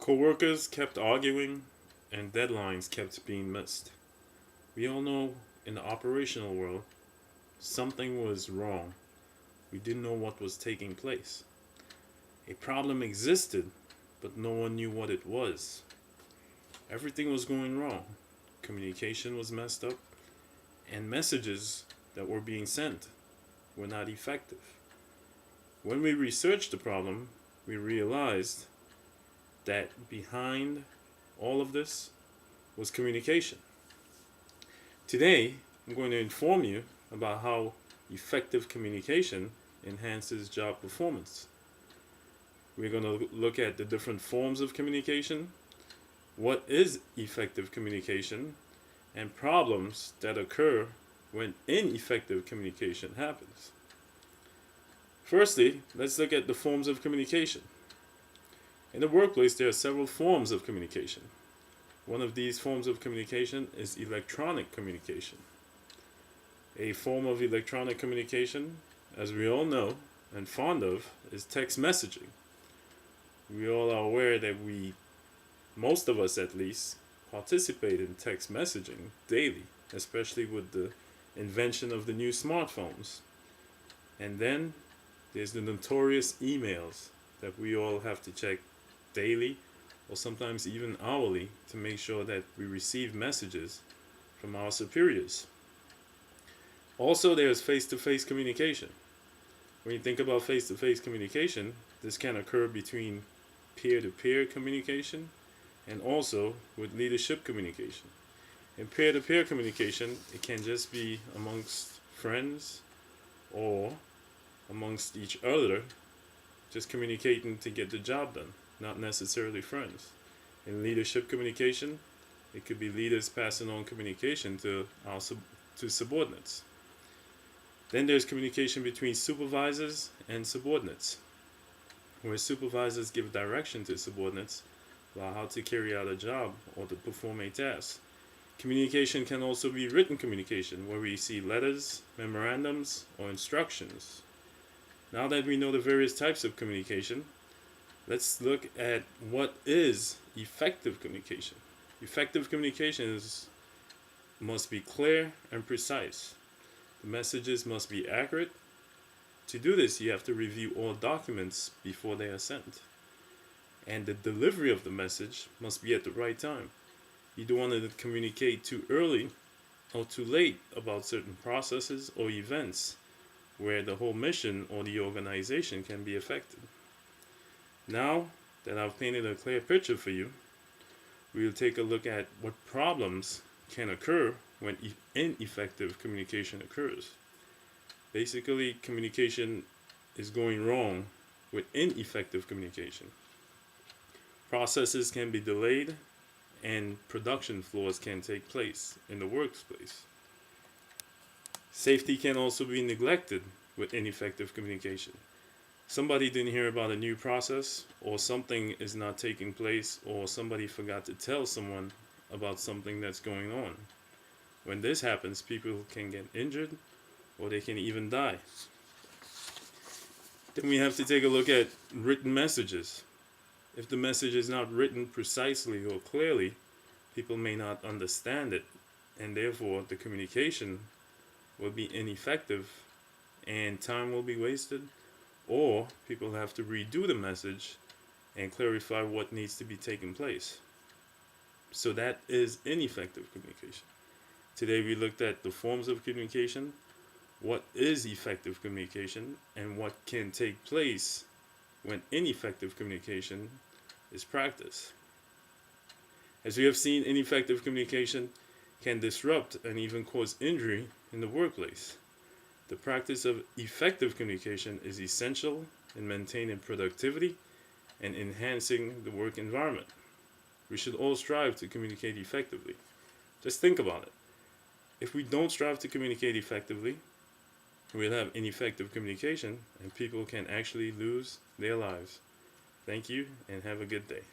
Coworkers kept arguing and deadlines kept being missed. We all know in the operational world something was wrong. We didn't know what was taking place. A problem existed, but no one knew what it was. Everything was going wrong. Communication was messed up, and messages that were being sent were not effective. When we researched the problem, we realized that behind all of this was communication. Today, I'm going to inform you about how effective communication enhances job performance. We're going to look at the different forms of communication, what is effective communication, and problems that occur when ineffective communication happens. Firstly, let's look at the forms of communication. In the workplace, there are several forms of communication. One of these forms of communication is electronic communication. A form of electronic communication, as we all know and fond of, is text messaging. We all are aware that most of us at least, participate in text messaging daily, especially with the invention of the new smartphones. And then there's the notorious emails that we all have to check daily or sometimes even hourly to make sure that we receive messages from our superiors. Also, there's face-to-face communication. When you think about face-to-face communication, this can occur between peer-to-peer communication and also with leadership communication. In peer-to-peer communication, it can just be amongst friends or amongst each other, just communicating to get the job done, not necessarily friends. In leadership communication, it could be leaders passing on communication to subordinates. Then there's communication between supervisors and subordinates, where supervisors give direction to subordinates about how to carry out a job or to perform a task. Communication can also be written communication, where we see letters, memorandums, or instructions. Now that we know the various types of communication, let's look at what is effective communication. Effective communication must be clear and precise. The messages must be accurate. To do this, you have to review all documents before they are sent. And the delivery of the message must be at the right time. You don't want to communicate too early or too late about certain processes or events where the whole mission or the organization can be affected. Now that I've painted a clear picture for you, we'll take a look at what problems can occur when ineffective communication occurs. Basically, communication is going wrong with ineffective communication. Processes can be delayed and production flaws can take place in the workplace. Safety can also be neglected with ineffective communication. Somebody didn't hear about a new process, or something is not taking place, or somebody forgot to tell someone about something that's going on. When this happens, people can get injured or they can even die. Then we have to take a look at written messages. If the message is not written precisely or clearly, people may not understand it, and therefore the communication will be ineffective and time will be wasted, or people have to redo the message and clarify what needs to be taking place. So that is ineffective communication. Today we looked at the forms of communication, what is effective communication, and what can take place when ineffective communication is practiced. As we have seen, ineffective communication can disrupt and even cause injury in the workplace. The practice of effective communication is essential in maintaining productivity and enhancing the work environment. We should all strive to communicate effectively. Just think about it. If we don't strive to communicate effectively, we'll have ineffective communication and people can actually lose their lives. Thank you and have a good day.